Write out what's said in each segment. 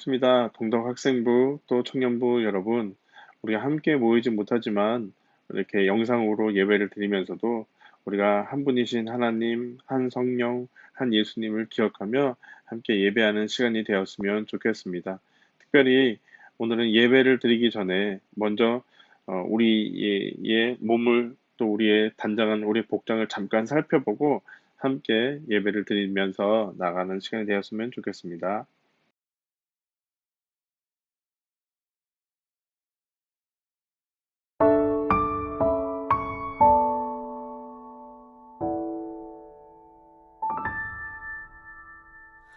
반갑습니다. 동덕 학생부 또 청년부 여러분, 우리가 함께 모이지 못하지만 이렇게 영상으로 예배를 드리면서도 우리가 한 분이신 하나님, 한 성령, 한 예수님을 기억하며 함께 예배하는 시간이 되었으면 좋겠습니다. 특별히 오늘은 예배를 드리기 전에 먼저 우리의 몸을 또 우리의 단장한 우리 복장을 잠깐 살펴보고 함께 예배를 드리면서 나가는 시간이 되었으면 좋겠습니다.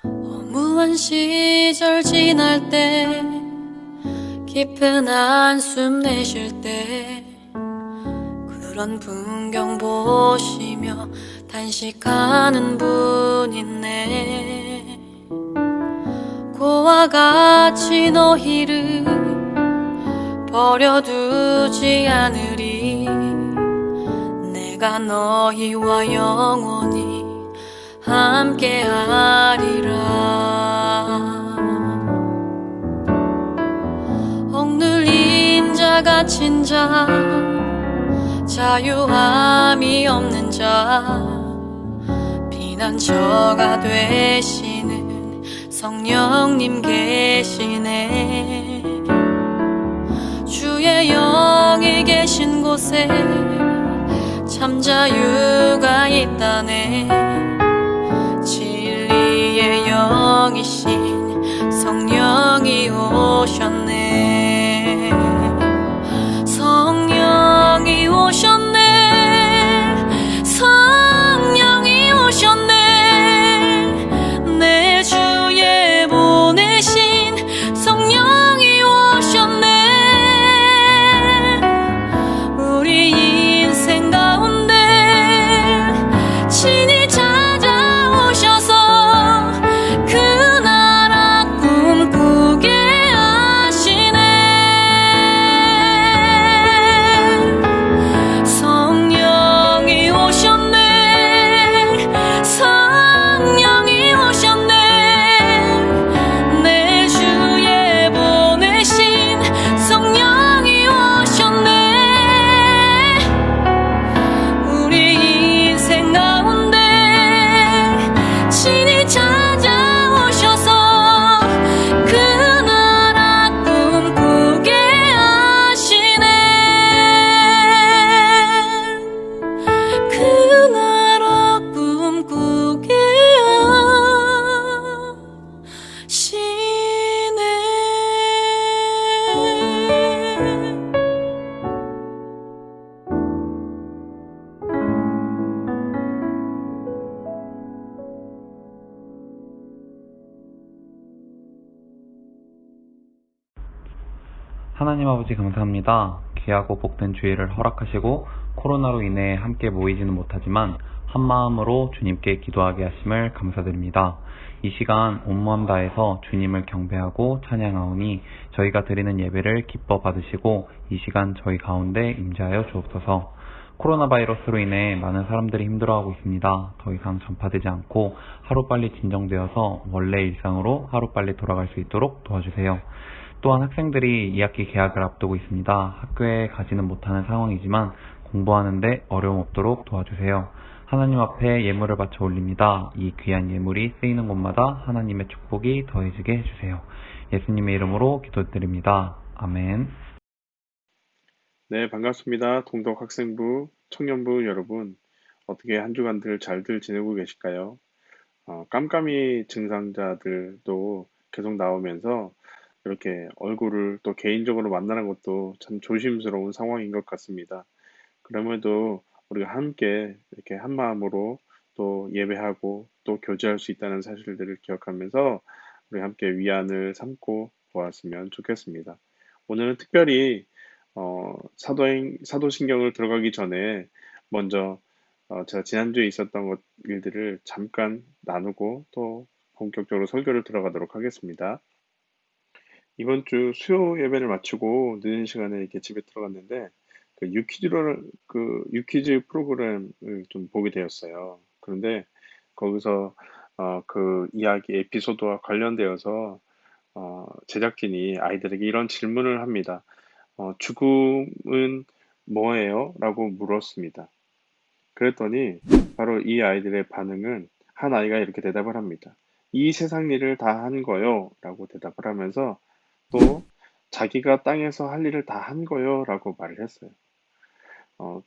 허무한 시절 지날 때 깊은 한숨 내쉴 때 그런 풍경 보시며 단식하는 분 있네. 고와 같이 너희를 버려두지 않으리. 내가 너희와 영원히 함께하리라. 억눌린 자 갇힌 자 자유함이 없는 자 피난처가 되시는 성령님 계시네. 주의 영이 계신 곳에 참 자유가 있다네. 진리의 영이신 성령이 오셨네. 성령이 오셨네. 성령이 오셨네. 내 주에 보내신 성령이 오셨네. 우리 인생 가운데 친히 찾아오셔서 그 나라 꿈꾸게 하시네. 성령이 오셨네. 성령이 오셨네. 내 주에 보내신 성령이 오셨네. 우리 인생 가운데 친히 찾아오셔서 그 나라 꿈꾸게 하시네. 그 나라 꿈꾸게 하시네. 하나님 아버지 감사합니다. 귀하고 복된 주일을 허락하시고 코로나로 인해 함께 모이지는 못하지만 한마음으로 주님께 기도하게 하심을 감사드립니다. 이 시간 온마음 다해서 주님을 경배하고 찬양하오니 저희가 드리는 예배를 기뻐 받으시고 이 시간 저희 가운데 임재하여 주옵소서. 코로나 바이러스로 인해 많은 사람들이 힘들어하고 있습니다. 더 이상 전파되지 않고 하루빨리 진정되어서 원래 일상으로 하루빨리 돌아갈 수 있도록 도와주세요. 또한 학생들이 2학기 개학을 앞두고 있습니다. 학교에 가지는 못하는 상황이지만 공부하는데 어려움 없도록 도와주세요. 하나님 앞에 예물을 바쳐 올립니다. 이 귀한 예물이 쓰이는 곳마다 하나님의 축복이 더해지게 해주세요. 예수님의 이름으로 기도드립니다. 아멘. 네, 반갑습니다. 동덕 학생부, 청년부 여러분, 어떻게 한 주간들 잘들 지내고 계실까요? 깜깜이 증상자들도 계속 나오면서 이렇게 얼굴을 또 개인적으로 만나는 것도 참 조심스러운 상황인 것 같습니다. 그럼에도 우리가 함께 이렇게 한 마음으로 또 예배하고 또 교제할 수 있다는 사실들을 기억하면서 우리 함께 위안을 삼고 보았으면 좋겠습니다. 오늘은 특별히 사도신경을 들어가기 전에 먼저 제가 지난주에 있었던 일들을 잠깐 나누고 또 본격적으로 설교를 들어가도록 하겠습니다. 이번 주 수요 예배를 마치고 늦은 시간에 이렇게 집에 들어갔는데 유퀴즈 프로그램을 좀 보게 되었어요. 그런데 거기서 그 이야기 에피소드와 관련되어서 제작진이 아이들에게 이런 질문을 합니다. 죽음은 뭐예요? 라고 물었습니다. 그랬더니 바로 이 아이들의 반응은 한 아이가 이렇게 대답을 합니다. 이 세상 일을 다 한 거요. 라고 대답을 하면서 또 자기가 땅에서 할 일을 다 한 거요. 라고 말을 했어요. 어,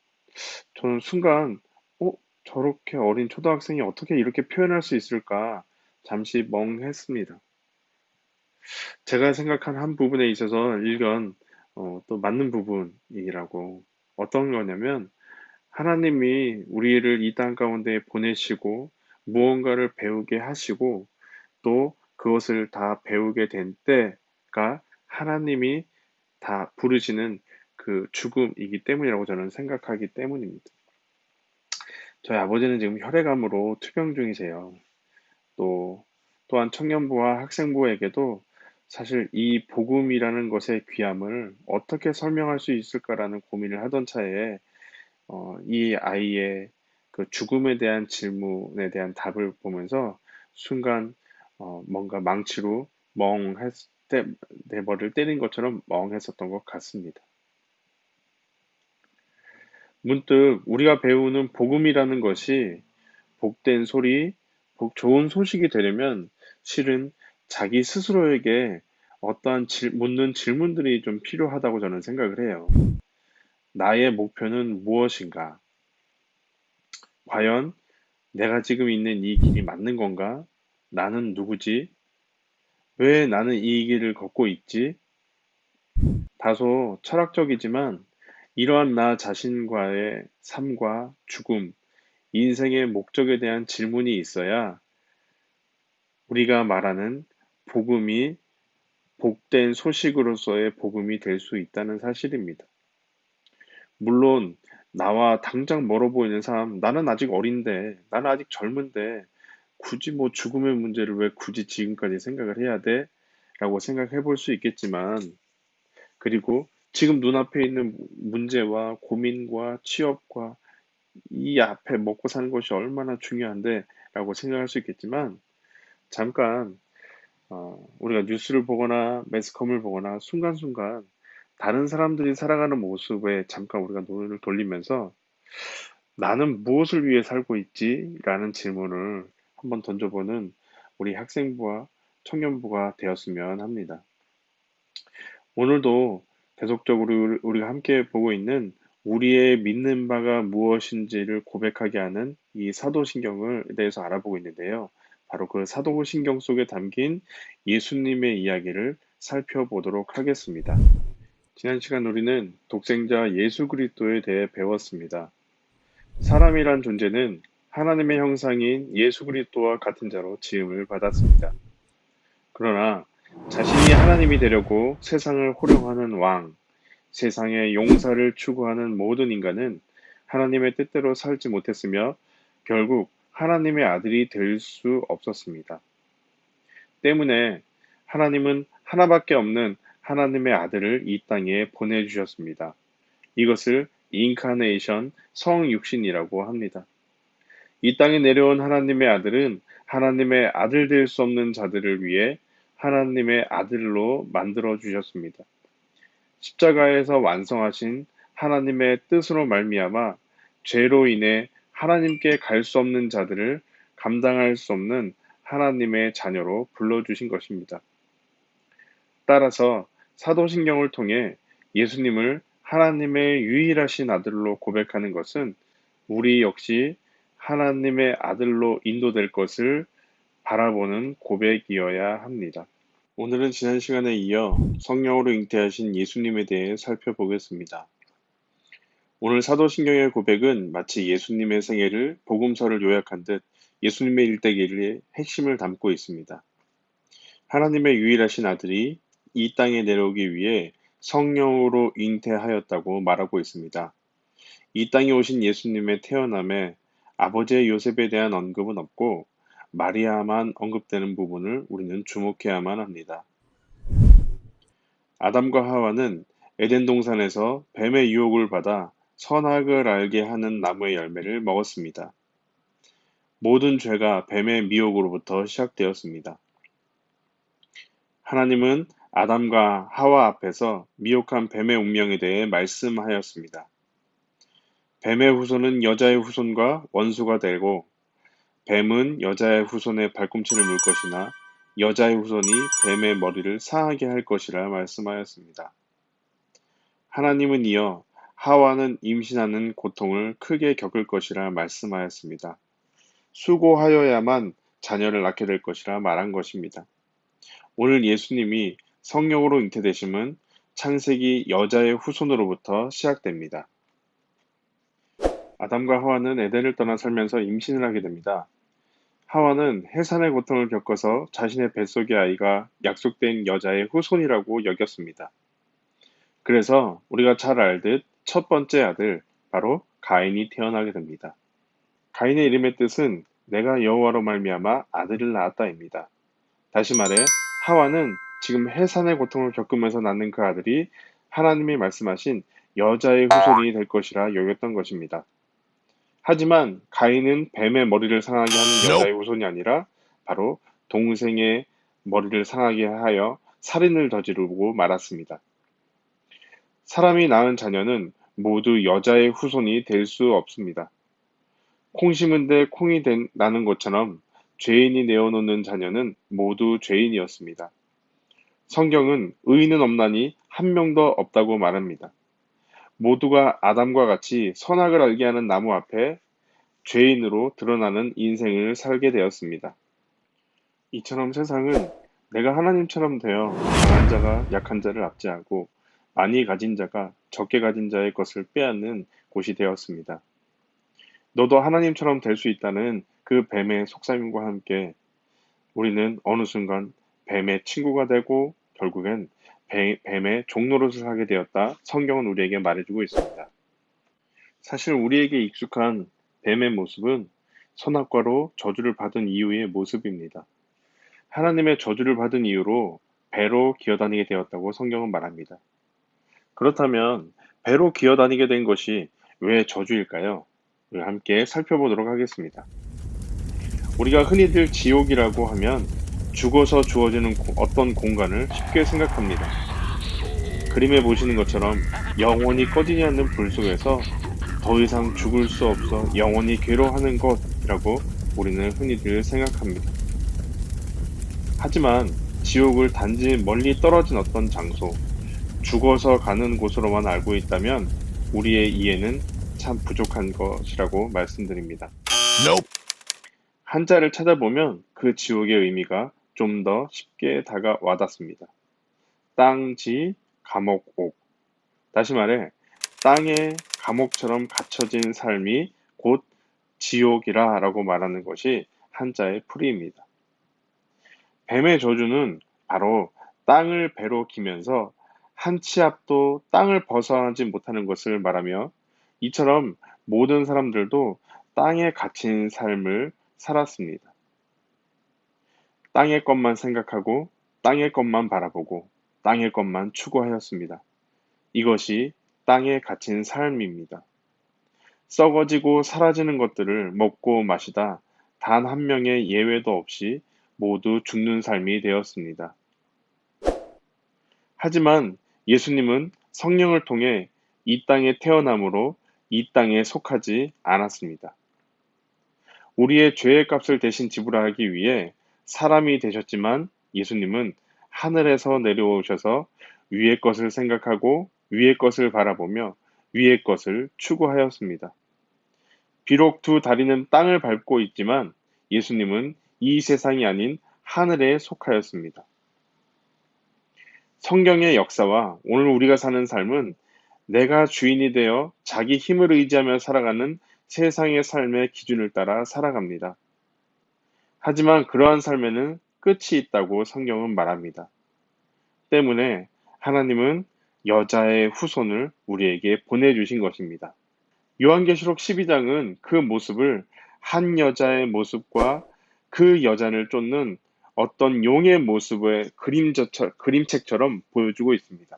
저는 순간, 어, 저렇게 어린 초등학생이 어떻게 이렇게 표현할 수 있을까? 잠시 멍했습니다. 제가 생각한 한 부분에 있어서 일견, 또 맞는 부분이라고. 어떤 거냐면, 하나님이 우리를 이 땅 가운데 보내시고, 무언가를 배우게 하시고, 또 그것을 다 배우게 된 때가 하나님이 다 부르시는 그 죽음이기 때문이라고 저는 생각하기 때문입니다. 저희 아버지는 지금 혈액암으로 투병 중이세요. 또, 또한 청년부와 학생부에게도 사실 이 복음이라는 것의 귀함을 어떻게 설명할 수 있을까라는 고민을 하던 차에 이 아이의 그 죽음에 대한 질문에 대한 답을 보면서 순간 뭔가 망치로 내 머리를 때린 것처럼 멍했었던 것 같습니다. 문득 우리가 배우는 복음이라는 것이 복된 소리, 좋은 소식이 되려면 실은 자기 스스로에게 어떠한 묻는 질문들이 좀 필요하다고 저는 생각을 해요. 나의 목표는 무엇인가? 과연 내가 지금 있는 이 길이 맞는 건가? 나는 누구지? 왜 나는 이 길을 걷고 있지? 다소 철학적이지만 이러한 나 자신과의 삶과 죽음, 인생의 목적에 대한 질문이 있어야 우리가 말하는 복음이 복된 소식으로서의 복음이 될 수 있다는 사실입니다. 물론 나와 당장 멀어 보이는 삶, 나는 아직 어린데, 나는 아직 젊은데 굳이 뭐 죽음의 문제를 왜 굳이 지금까지 생각을 해야 돼? 라고 생각해 볼 수 있겠지만, 그리고 지금 눈앞에 있는 문제와 고민과 취업과 이 앞에 먹고 사는 것이 얼마나 중요한데 라고 생각할 수 있겠지만, 잠깐 우리가 뉴스를 보거나 매스컴을 보거나 순간순간 다른 사람들이 살아가는 모습에 잠깐 우리가 눈을 돌리면서 나는 무엇을 위해 살고 있지? 라는 질문을 한번 던져보는 우리 학생부와 청년부가 되었으면 합니다. 오늘도 계속적으로 우리가 함께 보고 있는 우리의 믿는 바가 무엇인지를 고백하게 하는 이 사도신경에 대해서 알아보고 있는데요. 바로 그 사도신경 속에 담긴 예수님의 이야기를 살펴보도록 하겠습니다. 지난 시간 우리는 독생자 예수 그리스도에 대해 배웠습니다. 사람이란 존재는 하나님의 형상인 예수 그리스도와 같은 자로 지음을 받았습니다. 그러나 자신이 하나님이 되려고 세상을 호령하는 왕, 세상의 용사를 추구하는 모든 인간은 하나님의 뜻대로 살지 못했으며 결국 하나님의 아들이 될 수 없었습니다. 때문에 하나님은 하나밖에 없는 하나님의 아들을 이 땅에 보내주셨습니다. 이것을 인카네이션, 성육신이라고 합니다. 이 땅에 내려온 하나님의 아들은 하나님의 아들 될 수 없는 자들을 위해 하나님의 아들로 만들어 주셨습니다. 십자가에서 완성하신 하나님의 뜻으로 말미암아 죄로 인해 하나님께 갈 수 없는 자들을 감당할 수 없는 하나님의 자녀로 불러주신 것입니다. 따라서 사도신경을 통해 예수님을 하나님의 유일하신 아들로 고백하는 것은 우리 역시 하나님의 아들로 인도될 것을 바라보는 고백이어야 합니다. 오늘은 지난 시간에 이어 성령으로 잉태하신 예수님에 대해 살펴보겠습니다. 오늘 사도신경의 고백은 마치 예수님의 생애를 복음서를 요약한 듯 예수님의 일대기의 핵심을 담고 있습니다. 하나님의 유일하신 아들이 이 땅에 내려오기 위해 성령으로 잉태하였다고 말하고 있습니다. 이 땅에 오신 예수님의 태어남에 아버지의 요셉에 대한 언급은 없고 마리아만 언급되는 부분을 우리는 주목해야만 합니다. 아담과 하와는 에덴 동산에서 뱀의 유혹을 받아 선악을 알게 하는 나무의 열매를 먹었습니다. 모든 죄가 뱀의 미혹으로부터 시작되었습니다. 하나님은 아담과 하와 앞에서 미혹한 뱀의 운명에 대해 말씀하였습니다. 뱀의 후손은 여자의 후손과 원수가 되고 뱀은 여자의 후손의 발꿈치를 물 것이나 여자의 후손이 뱀의 머리를 상하게 할 것이라 말씀하였습니다. 하나님은 이어 하와는 임신하는 고통을 크게 겪을 것이라 말씀하였습니다. 수고하여야만 자녀를 낳게 될 것이라 말한 것입니다. 오늘 예수님이 성령으로 잉태되심은 창세기 여자의 후손으로부터 시작됩니다. 아담과 하와는 에덴을 떠나 살면서 임신을 하게 됩니다. 하와는 해산의 고통을 겪어서 자신의 뱃속의 아이가 약속된 여자의 후손이라고 여겼습니다. 그래서 우리가 잘 알듯 첫 번째 아들, 바로 가인이 태어나게 됩니다. 가인의 이름의 뜻은 내가 여호와로 말미암아 아들을 낳았다입니다. 다시 말해 하와는 지금 해산의 고통을 겪으면서 낳는 그 아들이 하나님이 말씀하신 여자의 후손이 될 것이라 여겼던 것입니다. 하지만 가인은 뱀의 머리를 상하게 하는 여자의 후손이 아니라 바로 동생의 머리를 상하게 하여 살인을 저지르고 말았습니다. 사람이 낳은 자녀는 모두 여자의 후손이 될 수 없습니다. 콩 심은 데 콩이 나는 것처럼 죄인이 내어놓는 자녀는 모두 죄인이었습니다. 성경은 의인은 없나니 한 명도 없다고 말합니다. 모두가 아담과 같이 선악을 알게 하는 나무 앞에 죄인으로 드러나는 인생을 살게 되었습니다. 이처럼 세상은 내가 하나님처럼 되어 강한 자가 약한 자를 압제하고 많이 가진 자가 적게 가진 자의 것을 빼앗는 곳이 되었습니다. 너도 하나님처럼 될 수 있다는 그 뱀의 속삭임과 함께 우리는 어느 순간 뱀의 친구가 되고 결국엔 뱀의 종노릇을 하게 되었다. 성경은 우리에게 말해주고 있습니다. 사실 우리에게 익숙한 뱀의 모습은 선악과로 저주를 받은 이후의 모습입니다. 하나님의 저주를 받은 이유로 배로 기어다니게 되었다고 성경은 말합니다. 그렇다면 배로 기어다니게 된 것이 왜 저주일까요? 우리 함께 살펴보도록 하겠습니다. 우리가 흔히들 지옥이라고 하면 죽어서 주어지는 어떤 공간을 쉽게 생각합니다. 그림에 보시는 것처럼 영원히 꺼지지 않는 불 속에서 더 이상 죽을 수 없어 영원히 괴로워하는 것이라고 우리는 흔히들 생각합니다. 하지만 지옥을 단지 멀리 떨어진 어떤 장소, 죽어서 가는 곳으로만 알고 있다면 우리의 이해는 참 부족한 것이라고 말씀드립니다. 한자를 찾아보면 그 지옥의 의미가 좀 더 쉽게 와닿습니다. 땅지 감옥 옥. 다시 말해 땅에 감옥처럼 갇혀진 삶이 곧 지옥이라 라고 말하는 것이 한자의 풀이입니다. 뱀의 저주는 바로 땅을 배로 기면서 한 치 앞도 땅을 벗어나지 못하는 것을 말하며 이처럼 모든 사람들도 땅에 갇힌 삶을 살았습니다. 땅의 것만 생각하고 땅의 것만 바라보고 땅의 것만 추구하였습니다. 이것이 땅에 갇힌 삶입니다. 썩어지고 사라지는 것들을 먹고 마시다 단 한 명의 예외도 없이 모두 죽는 삶이 되었습니다. 하지만 예수님은 성령을 통해 이 땅에 태어남으로 이 땅에 속하지 않았습니다. 우리의 죄의 값을 대신 지불하기 위해 사람이 되셨지만 예수님은 하늘에서 내려오셔서 위의 것을 생각하고 위의 것을 바라보며 위의 것을 추구하였습니다. 비록 두 다리는 땅을 밟고 있지만 예수님은 이 세상이 아닌 하늘에 속하였습니다. 성경의 역사와 오늘 우리가 사는 삶은 내가 주인이 되어 자기 힘을 의지하며 살아가는 세상의 삶의 기준을 따라 살아갑니다. 하지만 그러한 삶에는 끝이 있다고 성경은 말합니다. 때문에 하나님은 여자의 후손을 우리에게 보내주신 것입니다. 요한계시록 12장은 그 모습을 한 여자의 모습과 그 여자를 쫓는 어떤 용의 모습의 그림책처럼 보여주고 있습니다.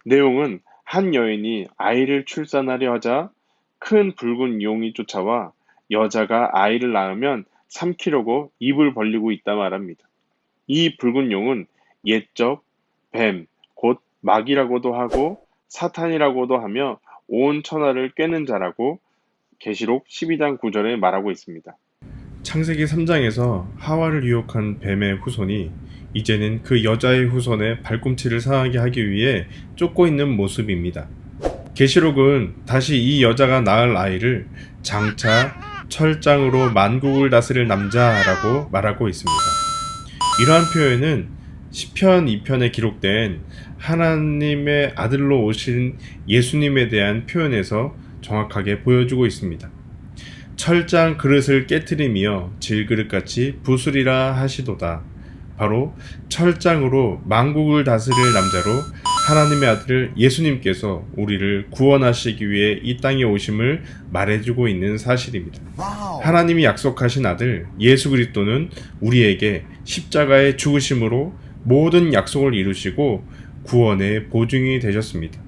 내용은 한 여인이 아이를 출산하려 하자 큰 붉은 용이 쫓아와 여자가 아이를 낳으면 삼키려고 입을 벌리고 있다 말합니다. 이 붉은 용은 옛적 뱀, 곧 마귀라고도 하고 사탄이라고도 하며 온 천하를 꿰는 자라고 계시록 12장 9절에 말하고 있습니다. 창세기 3장에서 하와를 유혹한 뱀의 후손이 이제는 그 여자의 후손의 발꿈치를 상하게 하기 위해 쫓고 있는 모습입니다. 계시록은 다시 이 여자가 낳을 아이를 장차 철장으로 만국을 다스릴 남자라고 말하고 있습니다. 이러한 표현은 시편 2편에 기록된 하나님의 아들로 오신 예수님에 대한 표현에서 정확하게 보여주고 있습니다. 철장 그릇을 깨트리며 질그릇같이 부수리라 하시도다. 바로 철장으로 만국을 다스릴 남자로 하나님의 아들 예수님께서 우리를 구원하시기 위해 이 땅에 오심을 말해주고 있는 사실입니다. 하나님이 약속하신 아들 예수 그리스도는 우리에게 십자가의 죽으심으로 모든 약속을 이루시고 구원의 보증이 되셨습니다.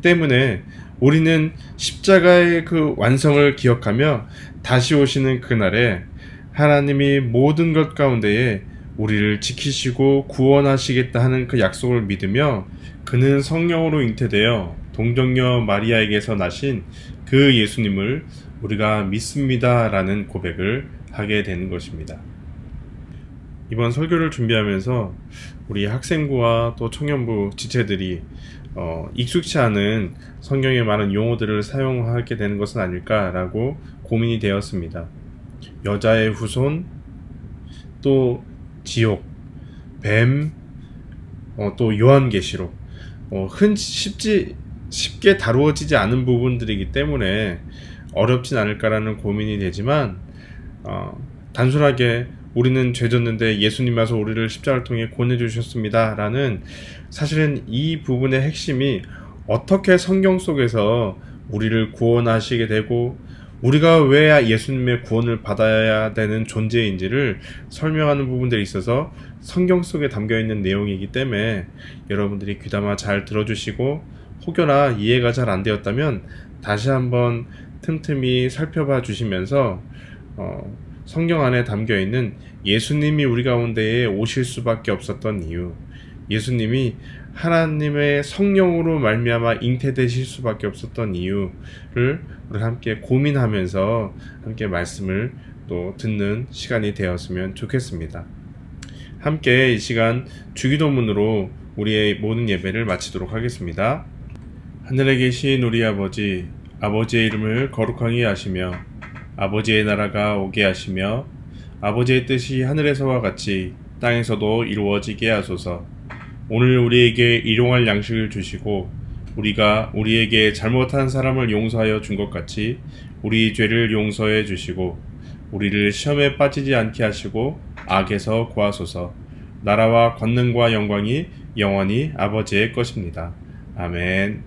때문에 우리는 십자가의 그 완성을 기억하며 다시 오시는 그날에 하나님이 모든 것 가운데에 우리를 지키시고 구원하시겠다 하는 그 약속을 믿으며 그는 성령으로 잉태되어 동정녀 마리아에게서 나신 그 예수님을 우리가 믿습니다 라는 고백을 하게 되는 것입니다. 이번 설교를 준비하면서 우리 학생부와 또 청년부 지체들이 익숙치 않은 성경의 많은 용어들을 사용하게 되는 것은 아닐까라고 고민이 되었습니다. 여자의 후손, 또 지옥, 뱀, 또 요한계시록, 쉽게 다루어지지 않은 부분들이기 때문에 어렵진 않을까라는 고민이 되지만 단순하게 우리는 죄졌는데 예수님 와서 우리를 십자가를 통해 구원해 주셨습니다 라는 사실은 이 부분의 핵심이 어떻게 성경 속에서 우리를 구원하시게 되고 우리가 왜 예수님의 구원을 받아야 되는 존재인지를 설명하는 부분들이 있어서 성경 속에 담겨있는 내용이기 때문에 여러분들이 귀담아 잘 들어주시고 혹여나 이해가 잘 안 되었다면 다시 한번 틈틈이 살펴봐 주시면서 성경 안에 담겨있는 예수님이 우리 가운데에 오실 수밖에 없었던 이유, 예수님이 하나님의 성령으로 말미암아 잉태되실 수밖에 없었던 이유를 우리 함께 고민하면서 함께 말씀을 또 듣는 시간이 되었으면 좋겠습니다. 함께 이 시간 주기도문으로 우리의 모든 예배를 마치도록 하겠습니다. 하늘에 계신 우리 아버지, 아버지의 이름을 거룩하게 하시며 아버지의 나라가 오게 하시며 아버지의 뜻이 하늘에서와 같이 땅에서도 이루어지게 하소서. 오늘 우리에게 일용할 양식을 주시고 우리가 우리에게 잘못한 사람을 용서하여 준 것 같이 우리 죄를 용서해 주시고 우리를 시험에 빠지지 않게 하시고 악에서 구하소서. 나라와 권능과 영광이 영원히 아버지의 것입니다. 아멘.